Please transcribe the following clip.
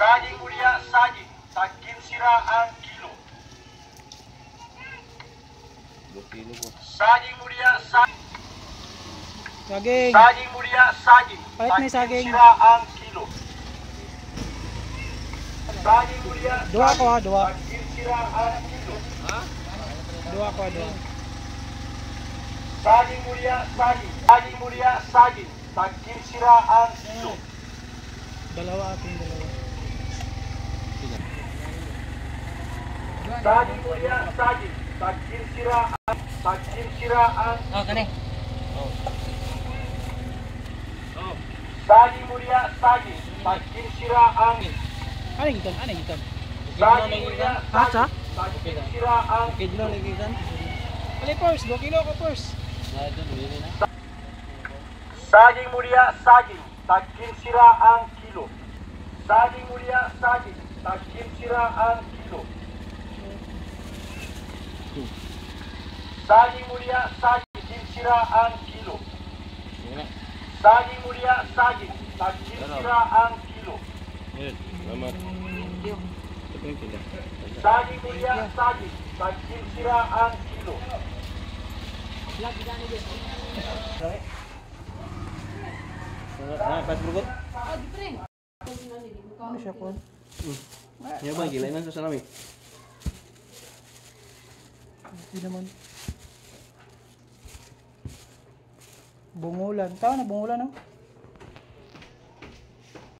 Saging mulia, saging. Tag 15 ang kilo. 2 kilo po. Saging mulia, saging. Saging. Saging mulia, saging. Palit Tag may saging. 15 ang kilo. Saging mulia, Dua ko ha, dua. Tag 15 ang kilo. Dua ko, dua. Saging mulia, saging. Saging mulia, saging. Tag 15 ang kilo. Dalawa ating dalawa. Saging mulia, saging. Tag 15 ang. Tag 15 ang. Oh, kani. Saging mulia, saging. Tag 15 ang. Ano yung ikan? Ano yung ikan? Saging mulia, Ha, sa? saging. Tag 15 ang. Kilo lagi kan? Ali, purse. 2 kilo ko, purse. Saging mulia, saging. Tag 15 ang kilo. Saging mulia, saging. Tag 15 ang kilo. Saging mulia, saging. 15 ang kilo. Saging mulia, saging. Tag 15 ang kilo. Selamat. Saging mulia, saging. Tag 15 ang kilo. Pas berikut. Ano siya po? Ya bang, gila na sa salami. Hindi naman. Bungulan. Tao na bungulan, no?